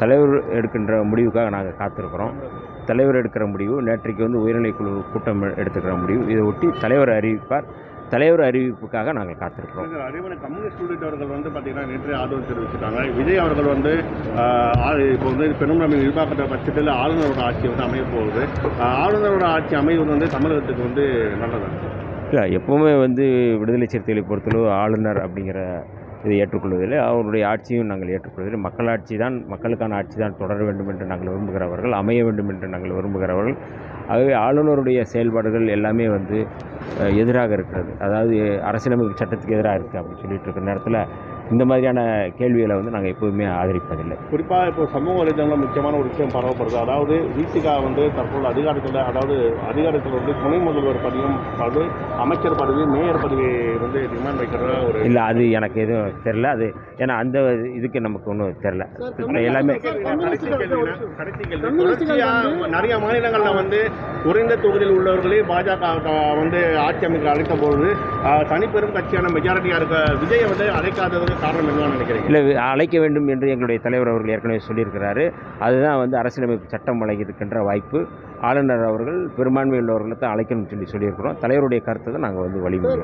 தலைவர் எடுக்கின்ற முடிவுக்காக நாங்கள் காத்திருக்கிறோம். தலைவர் எடுக்கிற முடிவு நேற்றைக்கு உயர்நிலைக்குழு கூட்டம் எடுத்துக்கிற முடிவு. இதை ஒட்டி தலைவர் அறிவிப்பார். தலைவர் அறிவிப்புக்காக நாங்கள் காத்திருக்கிறோம். அதேபோல கம்யூனிஸ்ட் உள்ளிட்டவர்கள் பார்த்தீங்கன்னா நேற்று ஆதரவு தெரிவிச்சிருக்காங்க. விஜய் அவர்கள் இப்போ பெரும்பான்மை எதிர்பார்க்கிற பட்சத்தில் ஆளுநரோட ஆட்சி அமைய போகுது. ஆளுநரோட ஆட்சி அமைவது தமிழகத்துக்கு நல்லதா? இல்லை, எப்போவுமே விடுதலை சிறுத்தைகளை பொறுத்தளவு ஆளுநர் அப்படிங்கிற இதை ஏற்றுக்கொள்வதில்லை. அவருடைய ஆட்சியும் நாங்கள் ஏற்றுக்கொள்வதில்லை. மக்களாட்சி தான், மக்களுக்கான ஆட்சி தான் தொடர வேண்டும் என்று நாங்கள் விரும்புகிறவர்கள், அமைய வேண்டும் என்று நாங்கள் விரும்புகிறவர்கள். ஆகவே ஆளுநருடைய செயல்பாடுகள் எல்லாமே எதிராக இருக்கிறது. அதாவது அரசியலமைப்பு சட்டத்துக்கு எதிராக இருக்குது அப்படின்னு சொல்லிட்டு இருக்கிற நேரத்தில் இந்த மாதிரியான கேள்விகளை நாங்கள் எப்போதுமே ஆதரிப்பதில்லை. குறிப்பாக இப்போ சமூக வலைதளங்களில் முக்கியமான ஒரு விஷயம் பரவப்படுது. அதாவது விசிகா தற்போது அதிகாரத்தில் துணை முதல்வர் பதவியும் அமைச்சர் பதவி, மேயர் பதவி டிமாண்ட் வைக்கிற ஒரு இல்லை, அது எனக்கு எதுவும் தெரில. அது ஏன்னா அந்த இதுக்கு நமக்கு ஒன்றும் தெரில. எல்லாமே கடைசி கேள்வி. நிறைய மாநிலங்களில் குறைந்த தொகுதியில் உள்ளவர்களே பாஜக ஆட்சி அமைக்க அழைத்த போது தனிப்பெரும் கட்சியான மெஜாரிட்டியாக இருக்க விஜயை அழைக்காதது காரணம் என்னன்னு நினைக்கிறீங்க? இல்லை, அழைக்க வேண்டும் என்று எங்களுடைய தலைவர் அவர்கள் ஏற்கனவே சொல்லியிருக்கிறாரு. அதுதான் அரசியலமைப்பு சட்டம் வழங்கியிருக்கின்ற வாய்ப்பு. ஆளுநர் அவர்கள் பெரும்பான்மை உள்ளவர்களை தான் அழைக்கணும்னு சொல்லியிருக்கிறோம். தலைவருடைய கருத்தை தான் நாங்கள் வழிமுறை